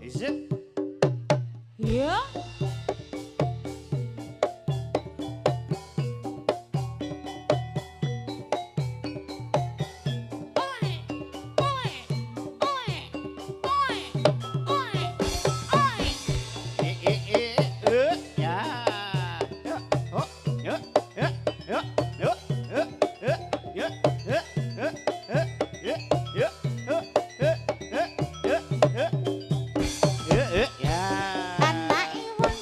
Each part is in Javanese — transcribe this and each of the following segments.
Is it? Ya. Anak wong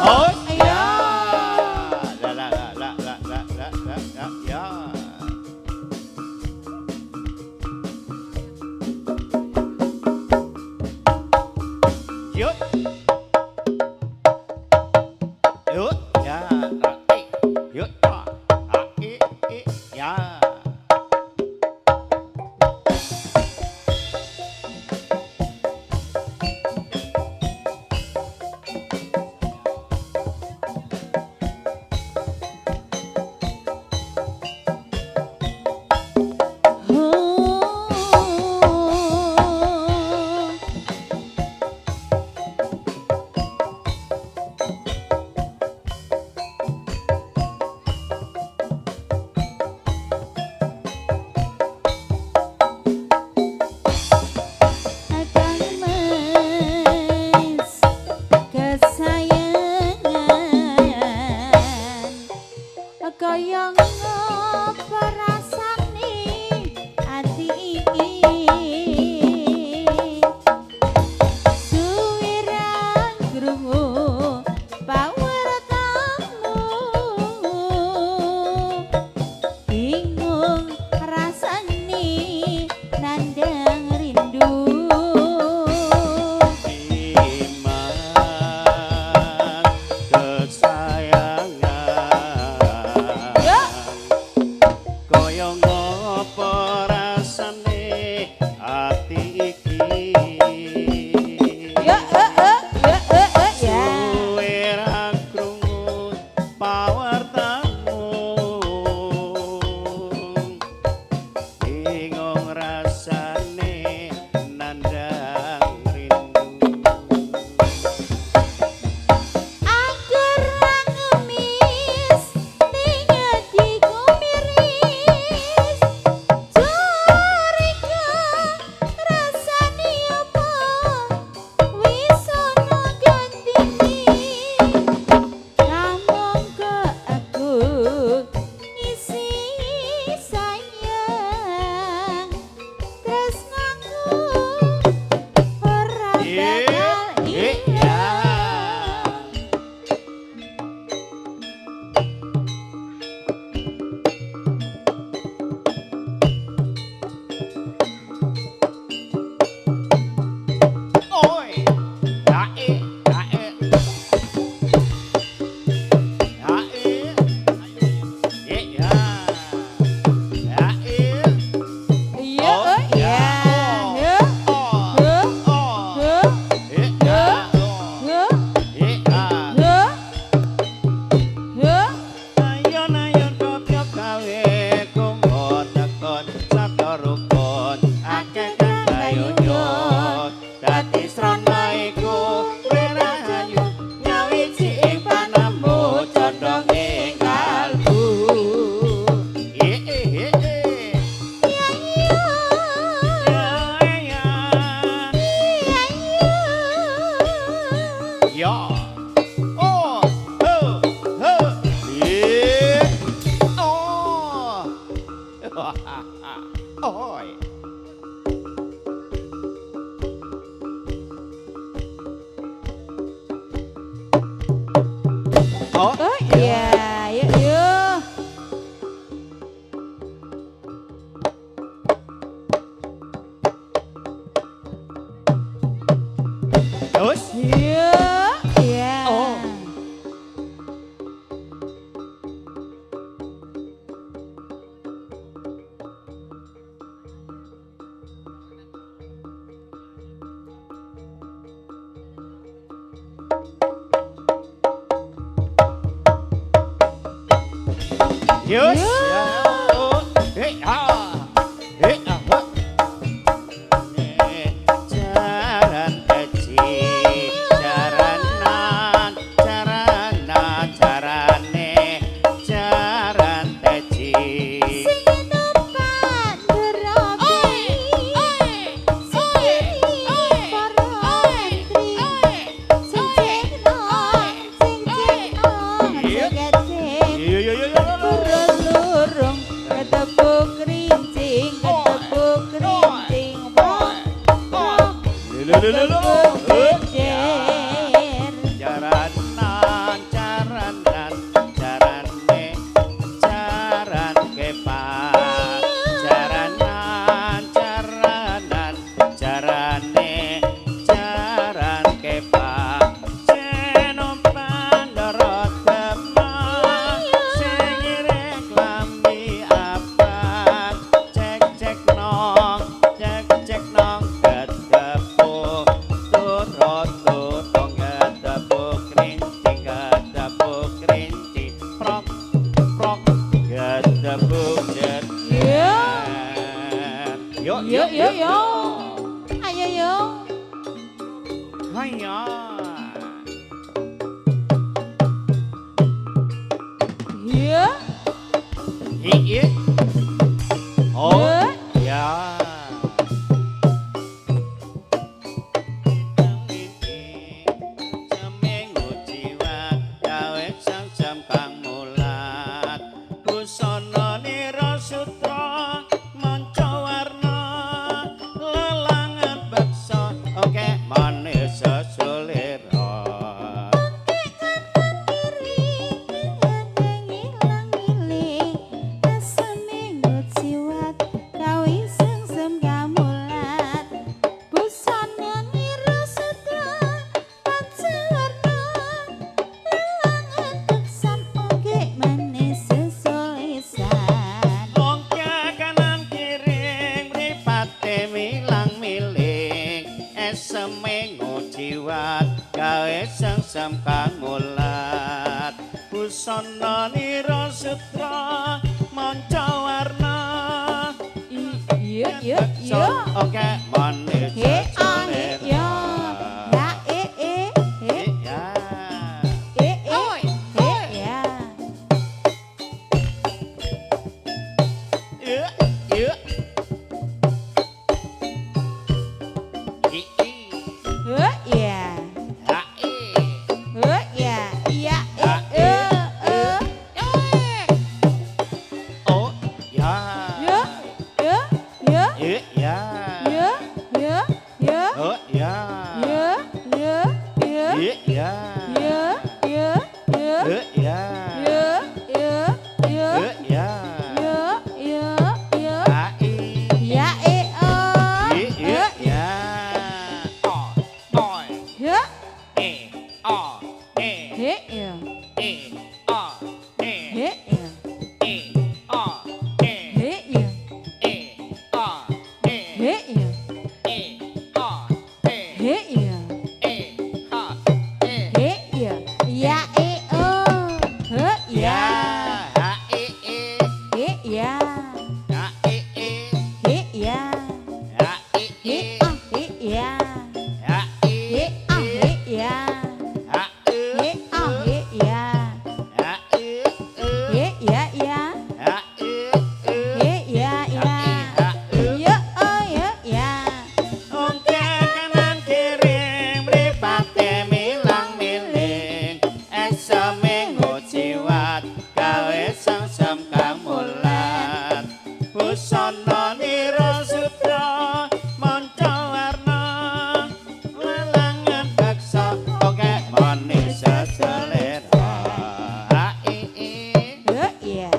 Oh ya. Ya. Yuk. Yuk. Ya. Yuk. Ya. Kaya ngapa rasane ati iki suwiran krungu pawartamu bingung rasane nandang rindu Yes. Hey, ah. Hey, ah. Jaran kecil, jaranan, jarane, jaran kecil. Sing numpak gerobe, sing para antri, sing cekno, sing cekno, Iya. joget-joget. Iya. Perlu Iya. Oh, ya. Seminggu jiwat gawe sang kang mulat. Busana nira sutra manca warna. Lelangan beksa oke manis sesulira. Seminggu jiwat gawe sang kang mulat busana nira sutra manca warna Iya oke manis he ah he yo ya ya ya iya busana nira sutra manca warna lelangan beksa oke manis selera iya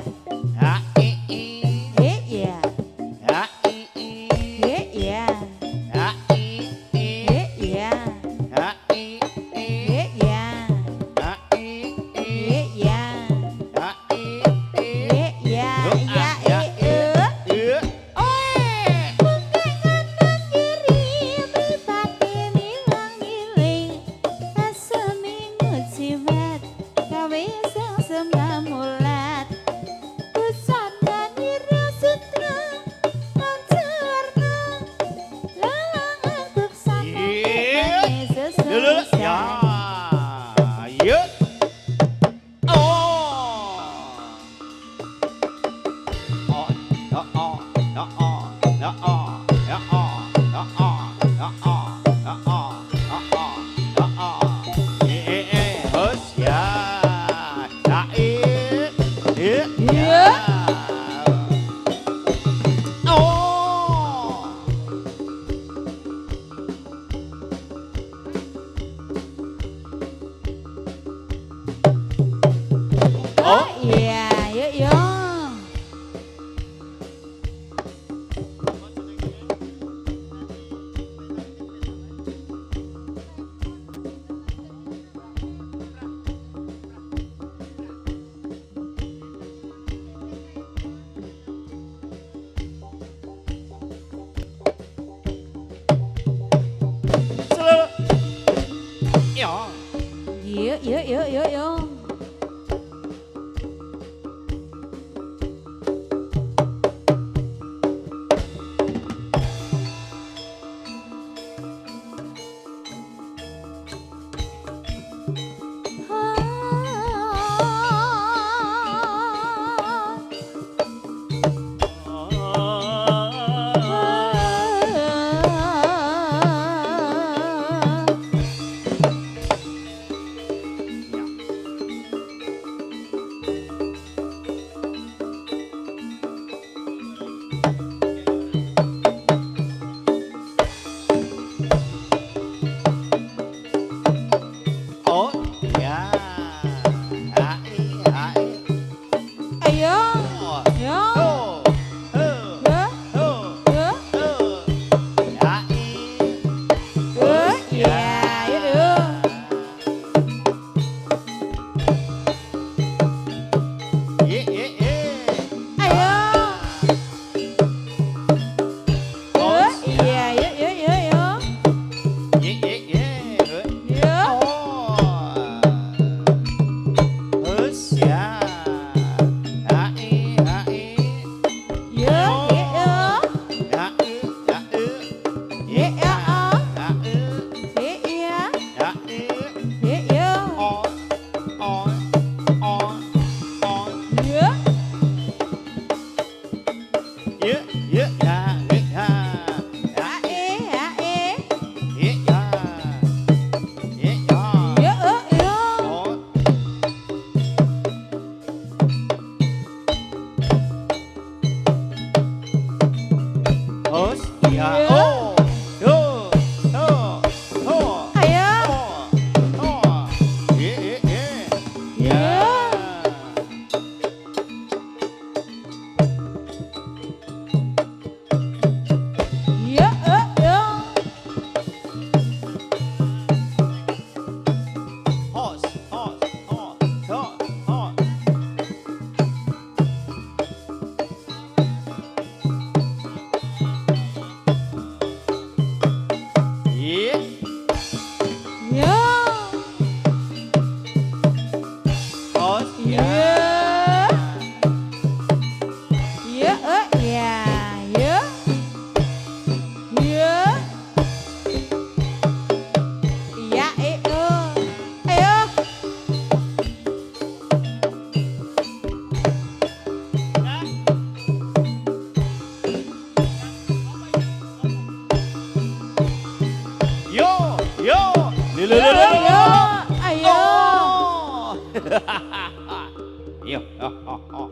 Yo, oh, oh, oh.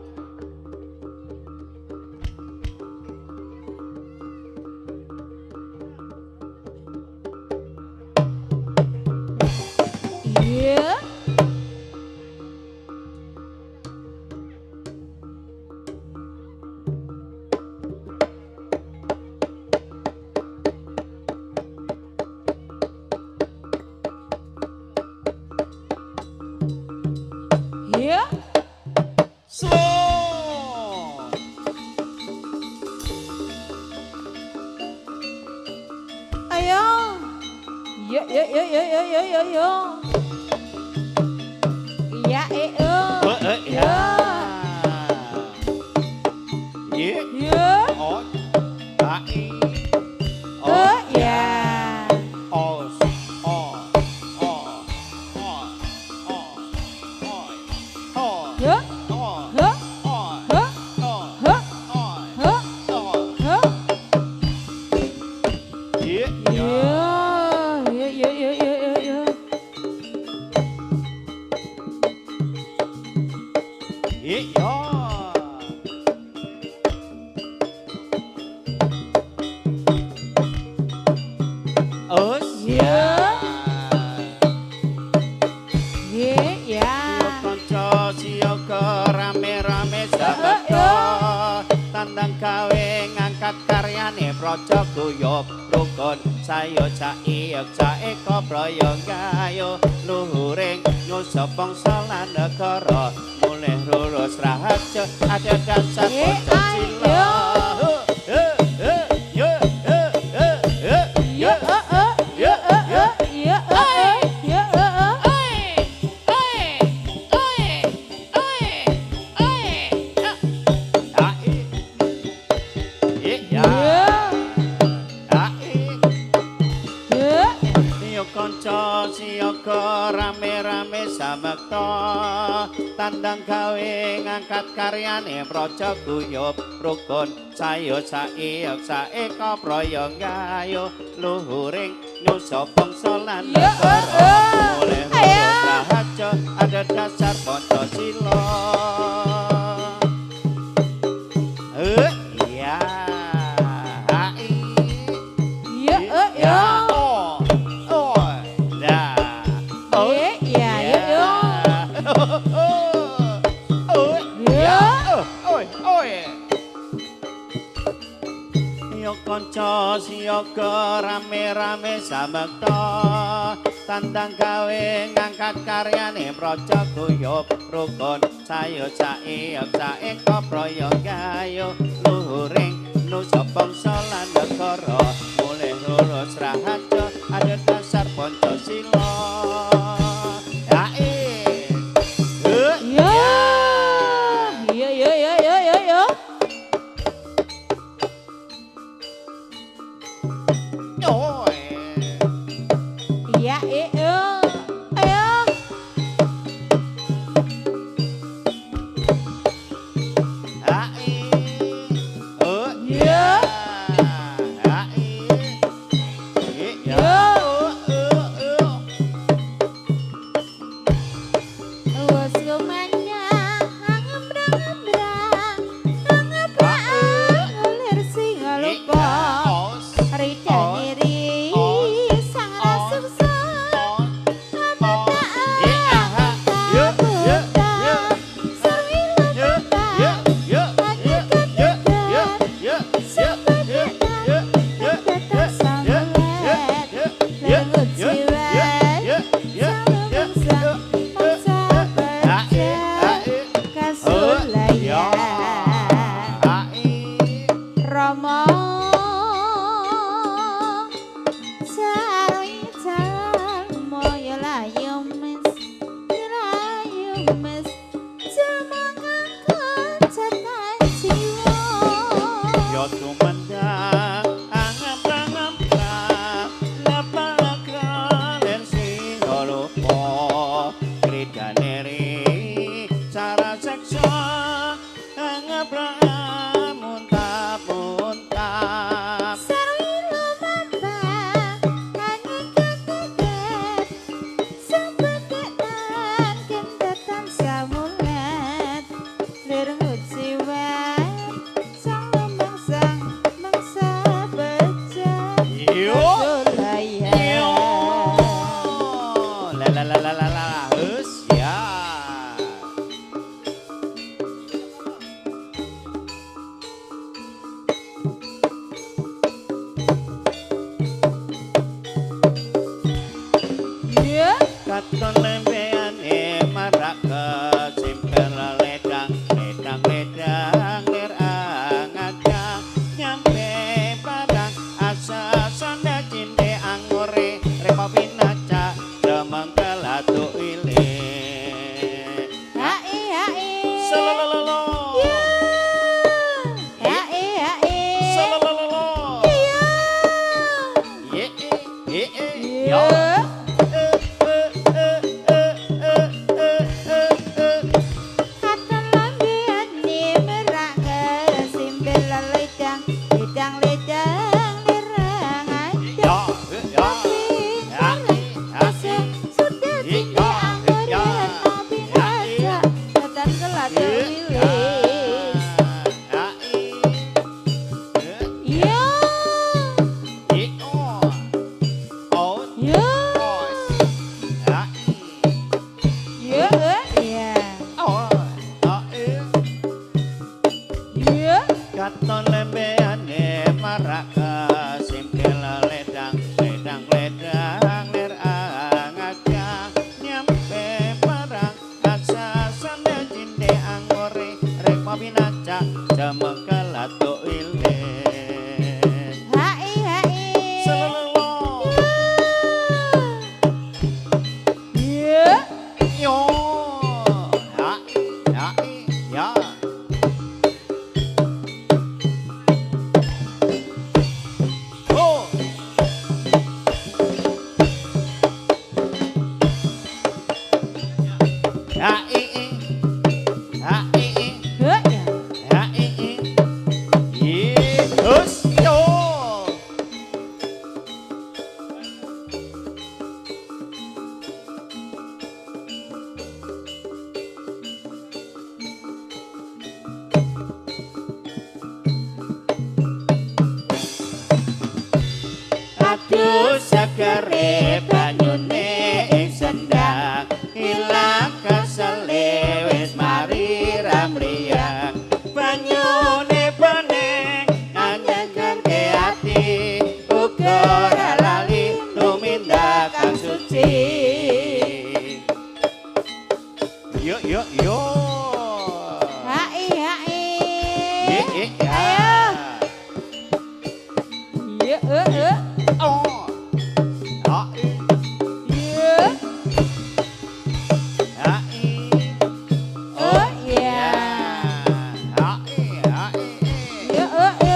Iya. Iya. Slow. Ayo. Yo yo yo yo yo yo yo yo. Iya Ya. Ye. Yo. Oh. Ai. Ya. Os. Oh. Oh. Oh. Oh. Oh. Yo. Oh. Yo. Oh. Yo. Oh. Yo. Oh. Yo. Oh. Yo. Ye. Yo. Yo yo yo yo yo yo. Ye. Yo. Os. Ya. Ye ya. Kanca siyaga rame-rame sabekta tandang gawe ngangkat karyane praja guyub rukun sayo caiyek caeka prayogayo luhuring nyusup bangsa lan negara mulih lurus rahaja ada dasar Pancasila. Kanca siyaga rame-rame samekta tandang gawe ngangkat karyane praja guyub rukun sayo saiyek saeka prayogayo luhuring nyusup bangsa lan negara mulih lurus rahaja ada dasar Pancasila. Iya. Kanca siyaga rame-rame samekta tandang gawe ngangkat karyane praja guyub rukun sayo caiyek saeka prayogayo luhuring nusup bangsa lan negara mulih lurus rahaja ada dasar Pancasila. katon lembeane marak kesimpel ledang ledang ledang lir angaka nyampe padang asa sanda cinde angore repa pinaca demeng kelatu ile Hai hai. Salololo Hai hai. Salololo Iya. Yo Katon lambiane merak kesimpel ledang ledang ledang lerang aja. Yo Asa sudah cinde anggur repa pinaca tetan kelatu wilis. Iya. Iya. Iya. Iya. Iya. Katon lembeane marak kesimpel ledang ledang ledang ler angaka nyampe parang asa sanda cinde anggore rek pinaca jameng kelatu ile Hai hai. Salololo Iya. yo ya oh ha i ha i Iya. ha i terus yo aduh segere banyune ing sendang ilang kesele wis mari ramliya banyune beneng ngangge ati uga ora lali tumindak kang suci yo Hai hai. ayo Iya. oh Iya. Oh iya. Iya. Iya.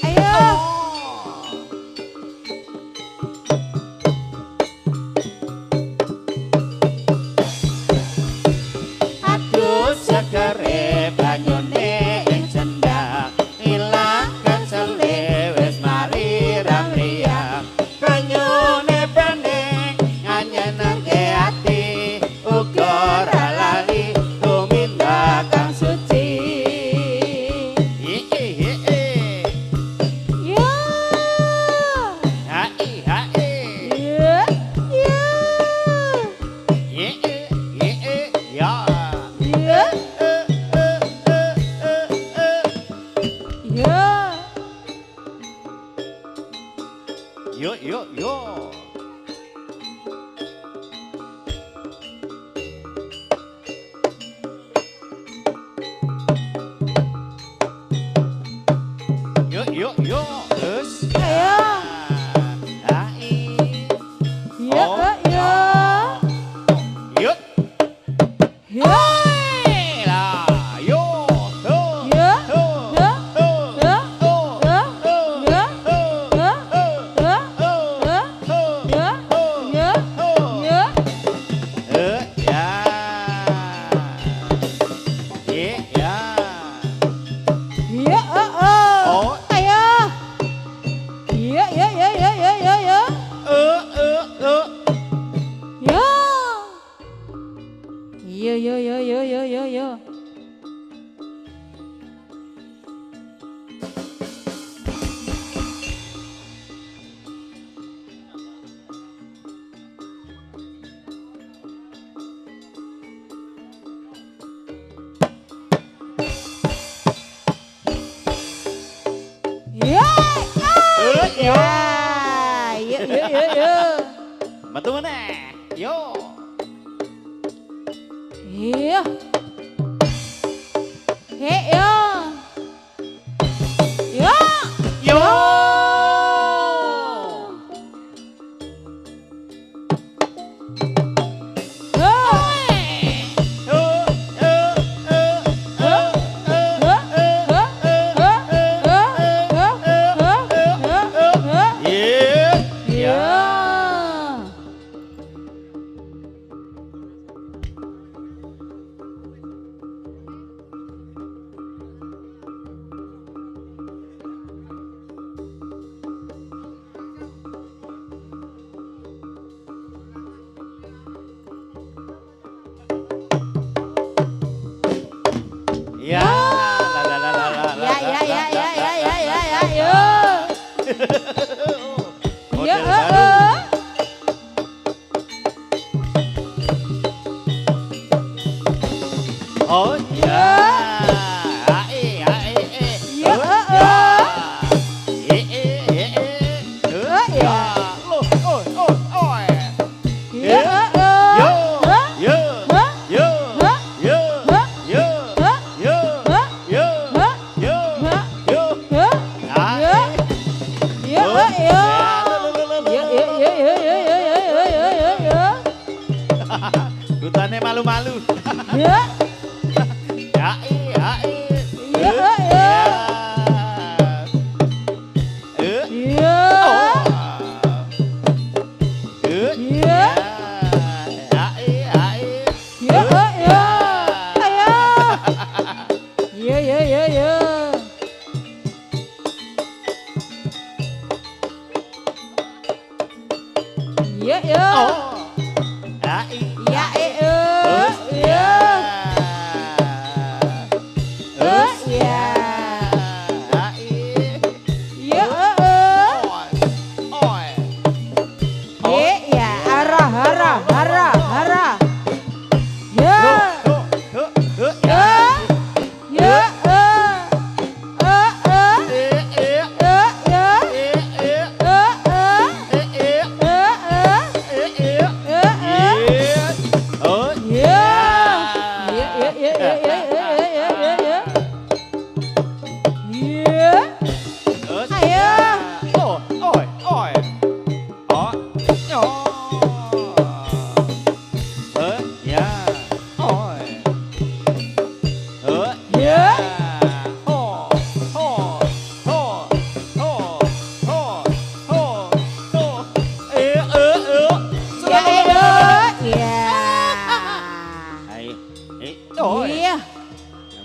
Ayo. Aduh segere banyune ing sendang ilang kesele wis mari ramliya banyune bening nganyenengke ati uga ora lali tumindak kang suci Iya. hai hai Iya. Iya. ya Iya. Iya. yo terus Ayo. hai Iya. Iya. yuk Iya. lah yo Iya. Iya. Iya. Iya. Iya. Iya. Iya. Iya. Oh. Ayo. Iya. Iya. Iya. Iya. Iya. Iya. Iya. Iya. Iya. Iya. Iya. Iya. Iya. Iya. Iya. Hei yo. Yo. Yo. Ya, model baru. Oh ya, Ya, loh, oi. Ya, Yo, yo, Hah? yo, Hah? yo, Hah? yo, Hah? yo, Hah? yo, Hah? yo, Hah? yo. Ya, ya, ya, ya. Ya. Hutannya malu-malu. Ya, Ya, ya, ya. Ya. Ya. Ya, ya. Ayo. Ya, ya, ya, ya. Ya, ya. Ya, ya. Ya. Ya. Ya, ya, hara, hara, hara, hara. Ya, ya, ya,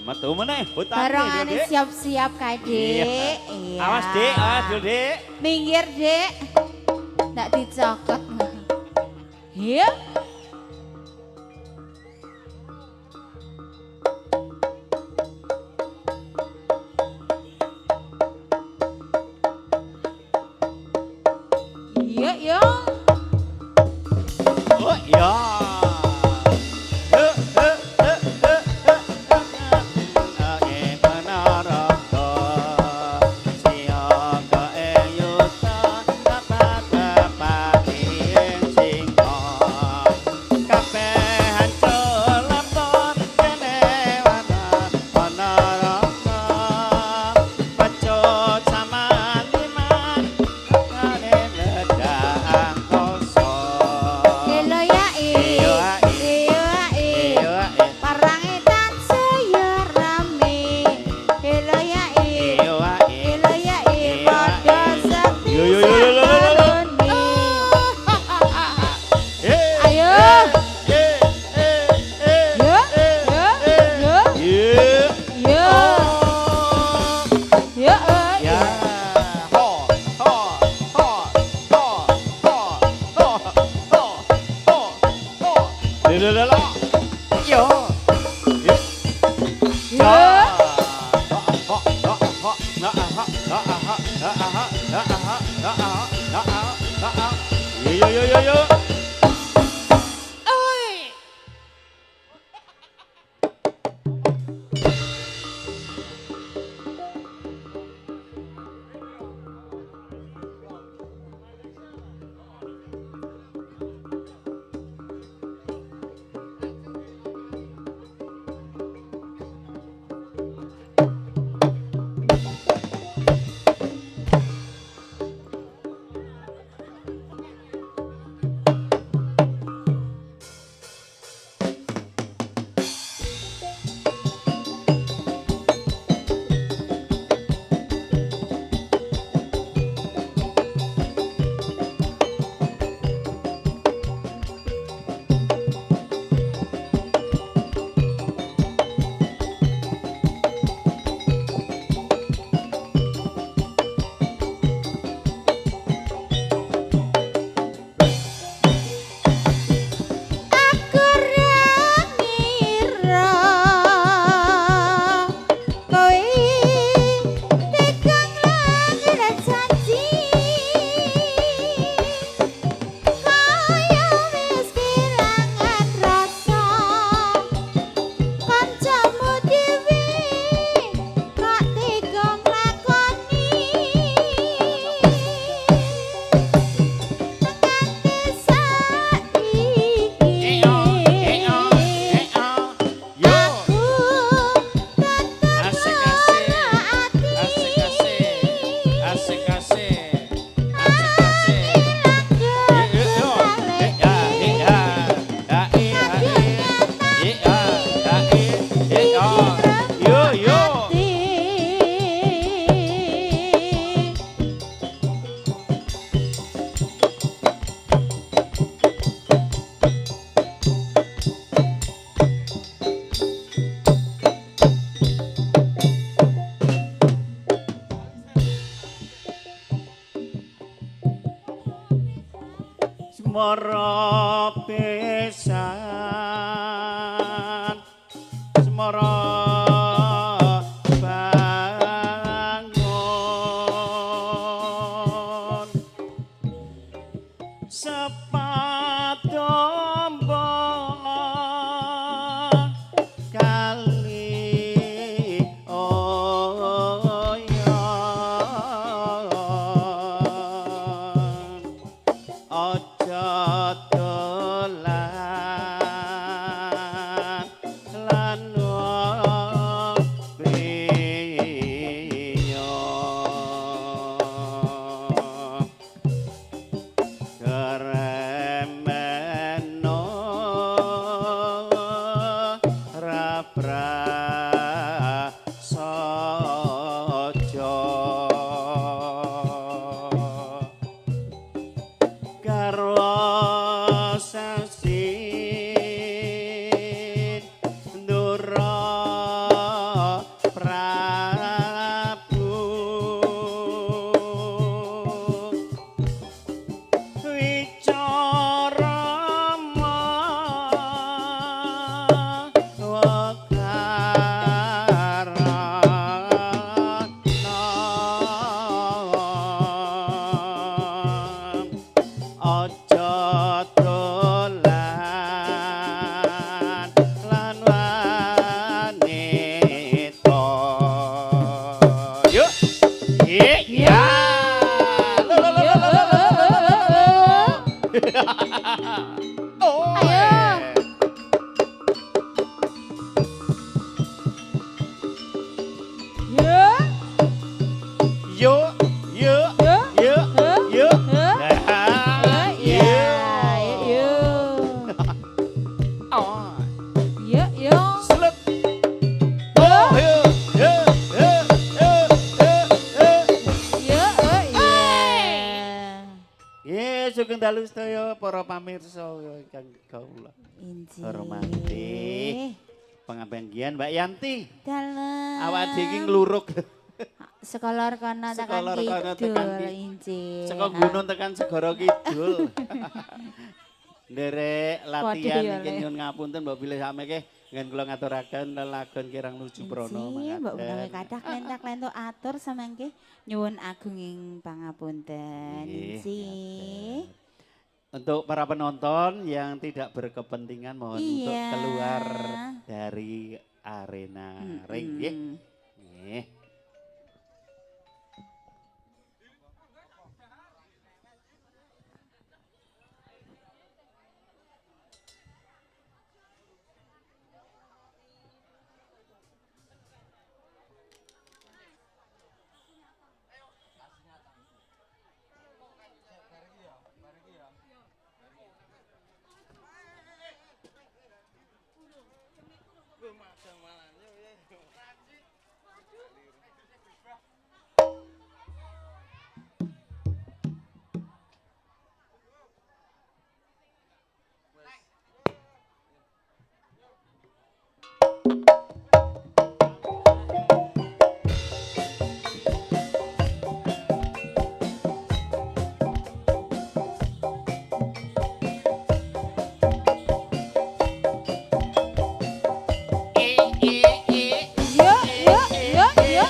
Metu meneh hutan Barangane siap-siap kae, Dik. Iya. Awas, Dik, awas dulu, Dik. Minggir, Dik. Ndak dicokot. ya. Iya, ya. Oh, ya. Helo ya, Iya, Parange tansaya rame. Helo ya, Helo ya, padha sekti. Yo, yo, yo, yo, yo, yo, yo. sakalone. Ayo. Ya, ya, ya. Ya. Ya, Ya, ho, ho, ho, ho, ho, ho, ho, ho, ho. Lelelelo. Yo. ya. Yo yo yo yo. Semara pisan semara bangun sepatombo kali oyon aja dolan lan wong priya keremeno raprasaja karo sasin ndura prabu wicara aja dolan lan wanita yuk iya oh Ya. yuk yuk Ya. yuk yuk oh Ya, ya. Slut. Oh, yeah, yeah, yeah, yeah, yeah, yeah. Ya, Sugeng dalu sedaya para pamirsa ingkang kawula hormati. Pangabenggian Mbak Yanti. Dalem. Awak dhewe iki ngluruk Sekolor kono tekan Sekolor kono tekan kidul ki- inci. saka gunung tekan segara kidul. Nderek latihan Waduh, ya, iki Le. nyuwun ngapunten mbok bilih sameke ngen kula ngaturaken lelagon kirang nuju prana Inci, mbok menawi mangkaten. kathah klentak-klentuk atur samangke nyuwun agunging pangapunten. Nggih, Inci. Untuk para penonton yang tidak berkepentingan mohon untuk Iya. keluar dari arena ring nggih. Nggih. ya, ya, ya, ya.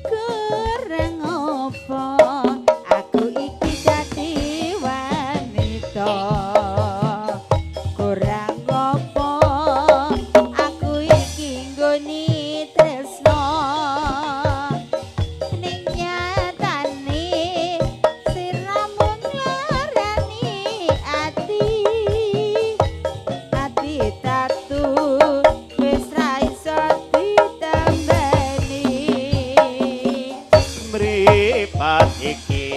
Kurang apa aku iki dadi wanita. Kurang apa aku iki nggoni tresno. Ning nyatane siramu nglarani ati. Ati tatu wis ra iso ditambani. Mripat iki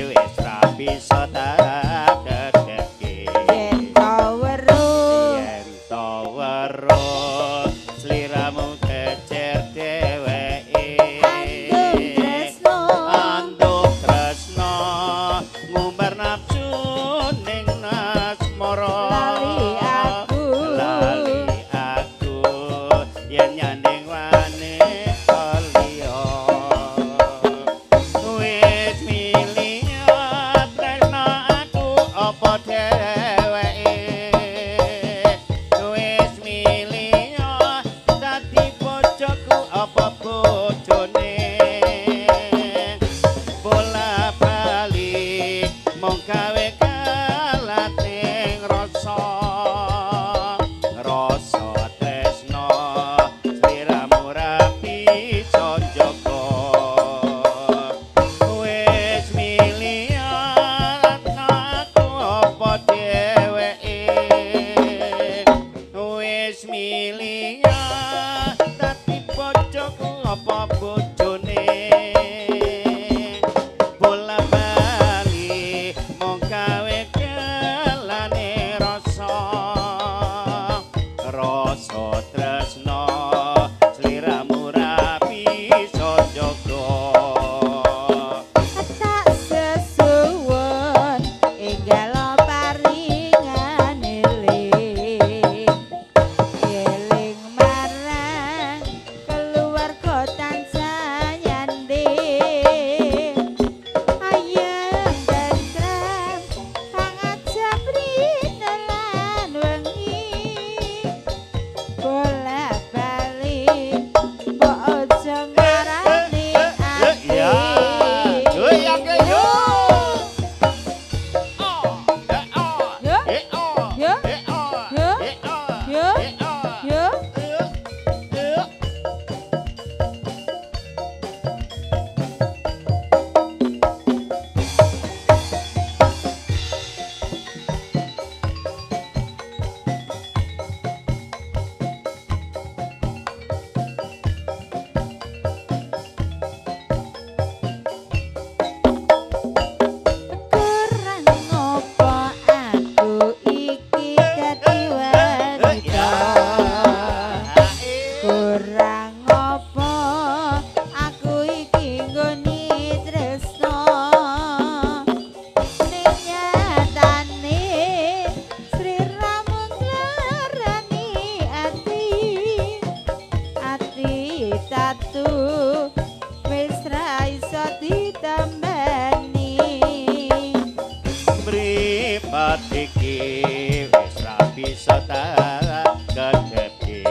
wis ra bisa tak kedeki. Yen to weruh Yen to weruh sliramu kecer dheweke. andung tresno Andung tresno ngumbar nafsu ning asmara. lali yen nyanding wane liya wis milih tresno aku apa dheweke wis milih dadi bojoku apa bojone bola bali mung gawe kalating rasa rasa tresno sliramu rapi sonjoko wis milih aku apa dheweke wis milih dadi bojoku apa bojone bola bali mung gawe kelane rasa rasa tresno sliramu rapi sonjoko tak sesuwun enggal paringan eling eling marang keluarga tansah nyanding ayem tentrem hangat sabrina lan wengi bola bali mbok aja ngarani ati ya oke yo Ya, ya, ya, ya, ya. kurang ngopo aku iki dadi wanita kurang ngopo aku iki nggoni tresno ning nyatane sliramu nglarani ati tatu wis ra iso ditambani mripat iki wis ra bisa tak kedepi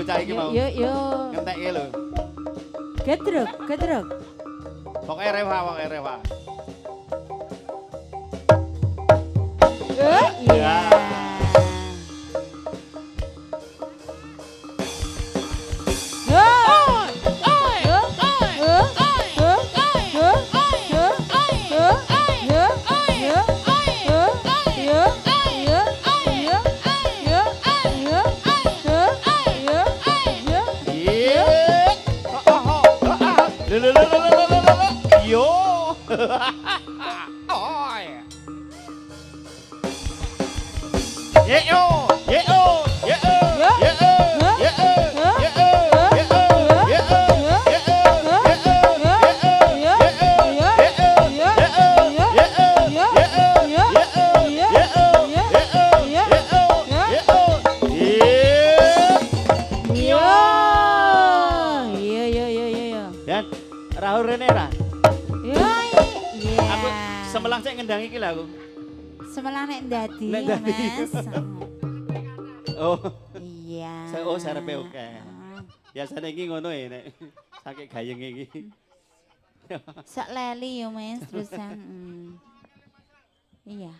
cah iki mau. Yo. Ngentekke lho. Gedruk. Pokoknya Rewa. Iya. Yo. Dan Rahul Renera. Aku semelang saya ngendang iki lah aku. Semelang nek ndadi Nek ya, ndadi. Mas. Oh, Iya. sarepe oke. Biasane iki ngono ya nek saking gayeng iki. Sak leli yo, Mas, terusan. Iya.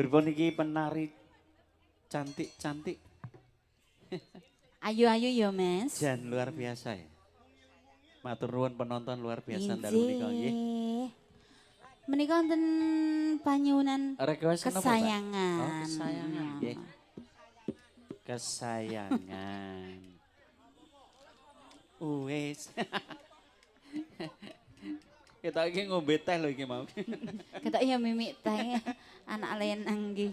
Pripun iki penari cantik-cantik. Ayo-ayo ya, Mas. Jan luar biasa ya. Matur nuwun penonton luar biasa dalu menika nggih. Menika wonten panyuwunan Request napa, Mbak? kesayangan. Oh, kesayangan nggih. Kesayangan. Wes. Kita iki ngombe teh lho iki mau. Ketok ya mimik teh anak lenang nggih.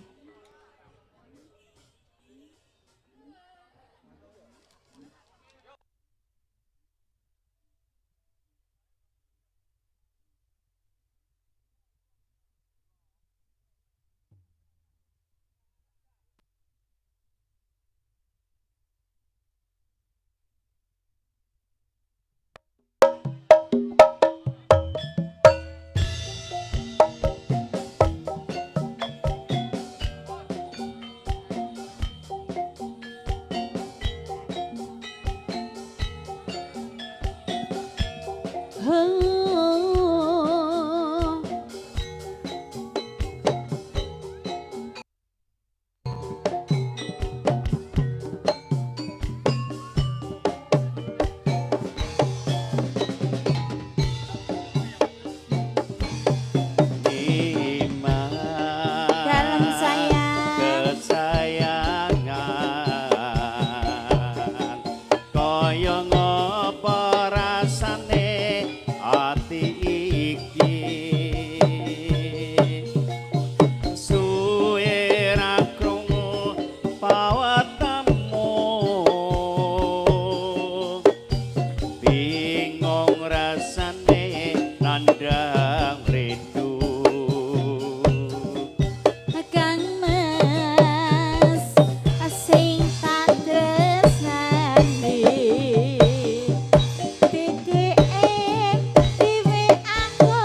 Dalam sayang Kesayangan kaya ngapa rasane ati iki suwe ra krungu pawatmu bingung rasane nandang rindu Kang Mas sing tak tresnani BDM dhewe aku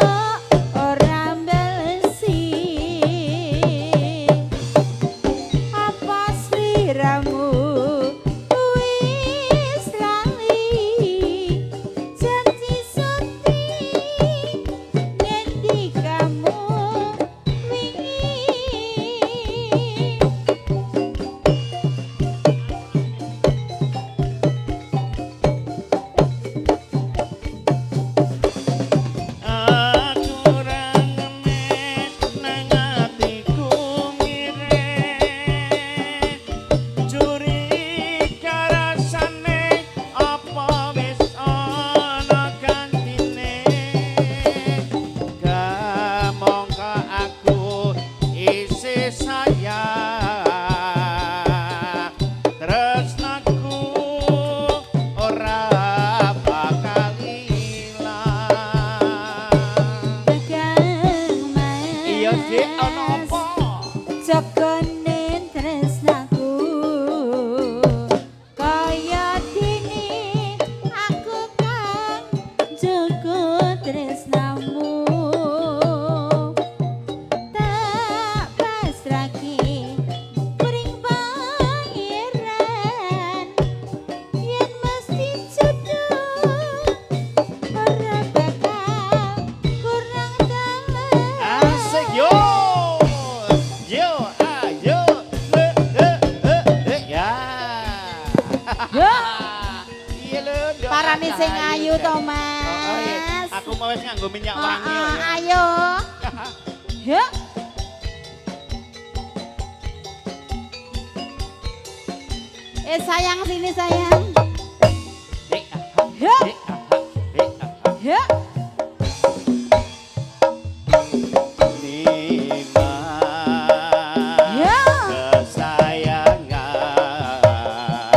ora mbelesi apa sliramu wis lali janji suti ngendi kamu wingi Aku ora ngemes nang atiku mirip curiga rasane apa wis ana gantine kamangka aku isih sayang tresnaku ora bakal ilang. Kang Mas Iya Dik, ana apa? jagone tresnaku kaya dene aku kang jaga tresnamu tak pasrahke kuring pangeran yen mesti jodoh ora bakal kurang dalam. Asik yo. Yo, ayo. Ya. Ya. Iya lho, ndok. Parane sing ayu to, Oh, iya. Mas. Aku mau wis nganggo minyak Oh, wangi oh, ya. ayo. Ya. Sayang sini sayang. Ya. Ya. Ya.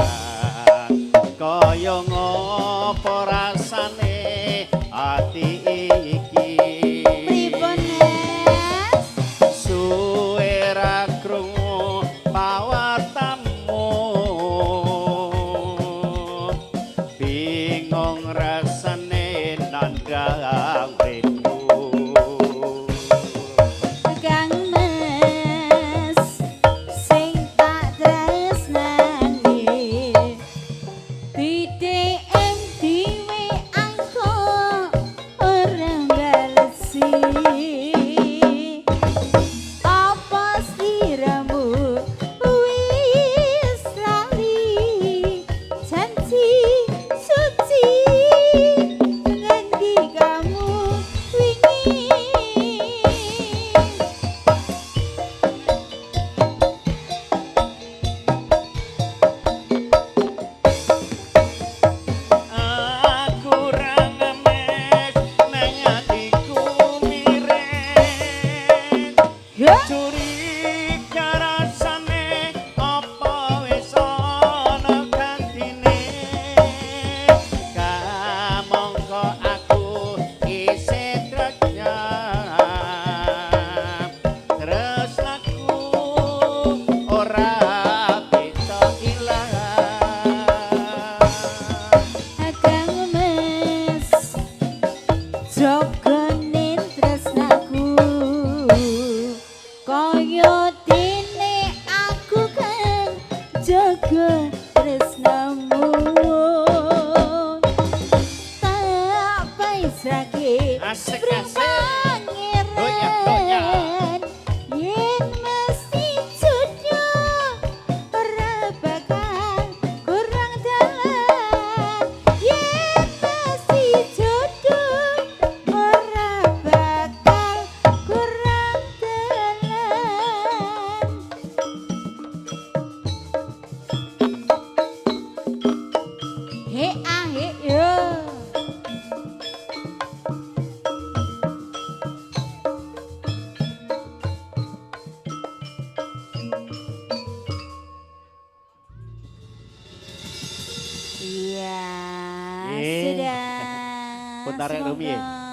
Kesayangan kaya ngopo rasane ati iki Pripun, Mas? suwe ra krungu pawatamu bingung rasane nandang jaga tresnamu tak paisake Asik, Breng asik. Doya, doya. pangeran yen mesti jodoh ora bakal kurang dalan yen mesti jodoh ora bakal kurang dalan. He ah he yo. Iya, Ye. sudah. Bentar ya, Rumi. Semoga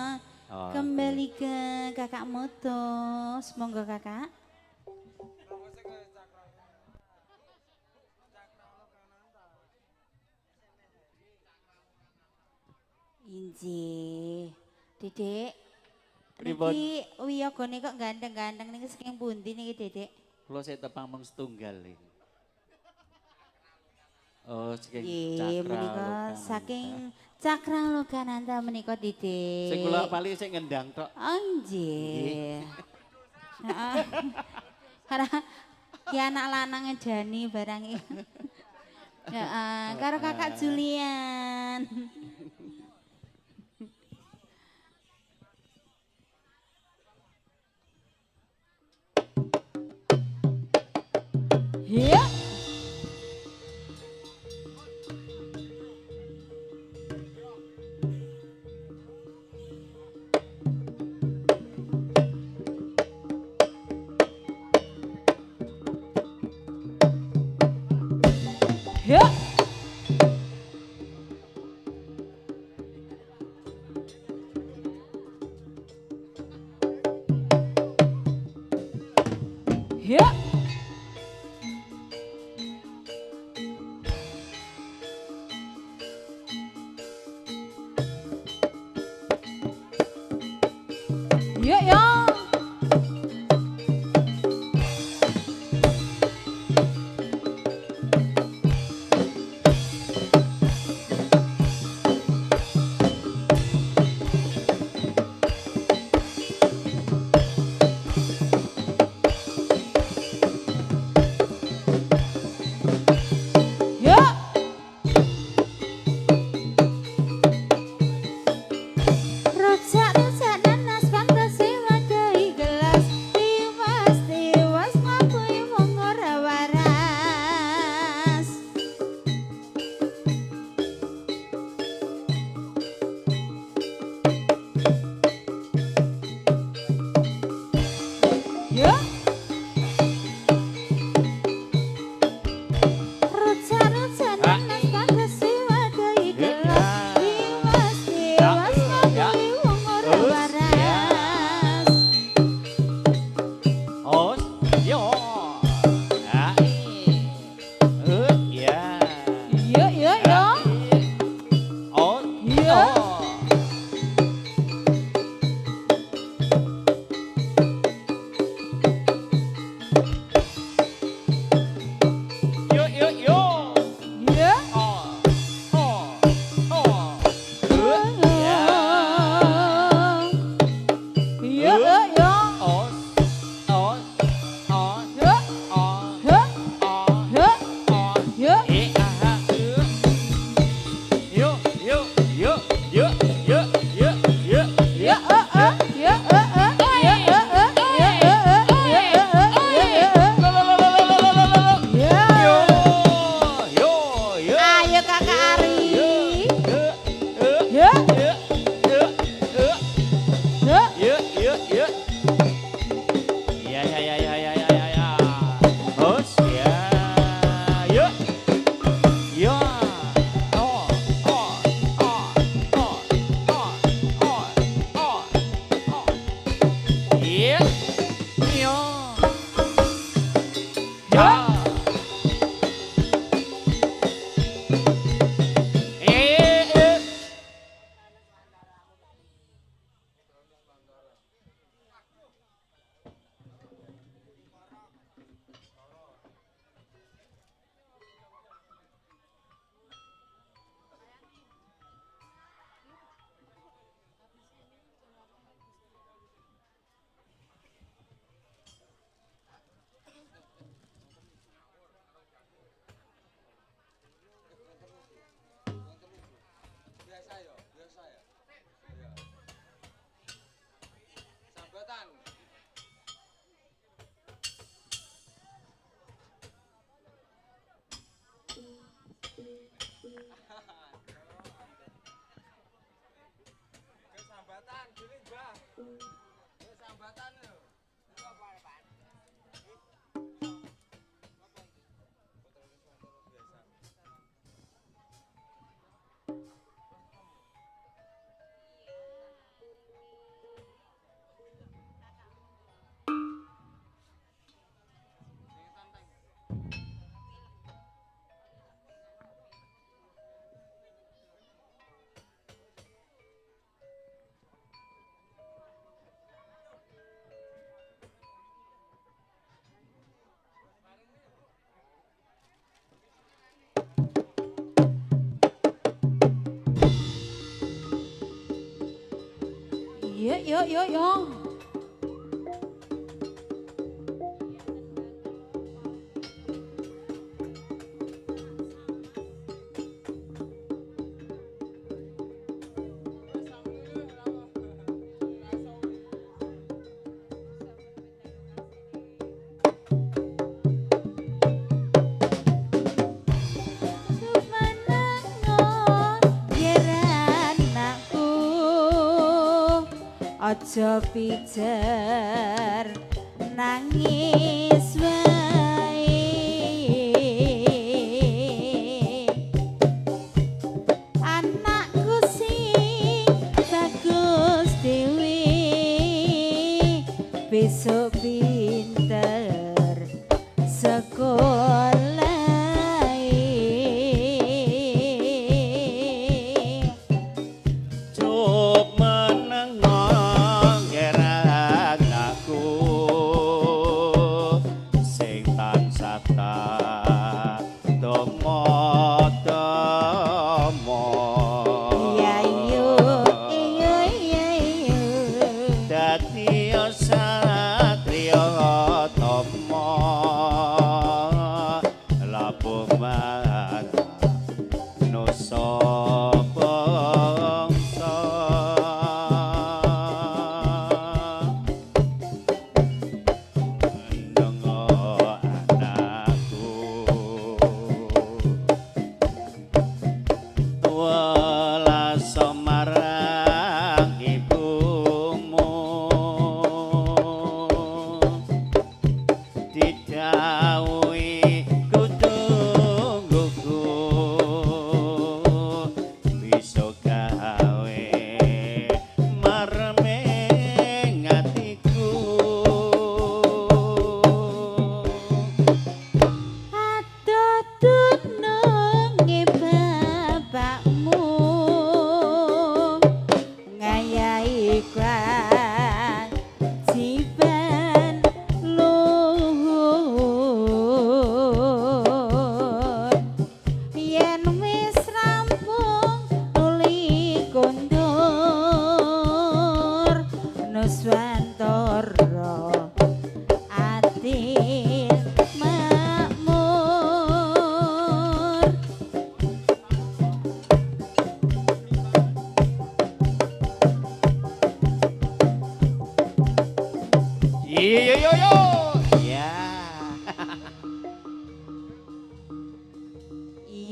Oh, kembali ke kakak Moto. Semoga kakak. Inji, Dedek. Pripun? Niki wiyogane kok ganteng-ganteng niki saking pundi niki, Dedek? Kula saya tepang mung setunggal ini. Oh, saking Nggih, cakra menika Lokananta. saking Cakra Lokananta menika, Dedek. Sing kula paling sing ngendang tok. Oh, nggih. Heeh. Karena ki anak lanang ngejani barang iki. Heeh, karo Kakak Julian. Ya. Ya. Ya. Ya ya. Ya. Rojak nanas fantasi Iya, iya, iya, iya. Aja pijer nangis wae anakku sing bagus dhewe besok pinter sekolah.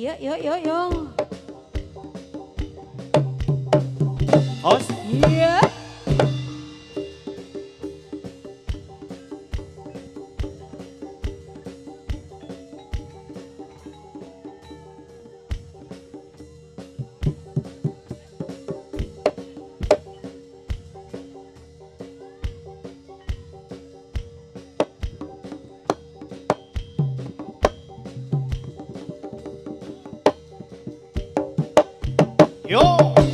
Iya, yo yo yo. Os. Iya. Yo.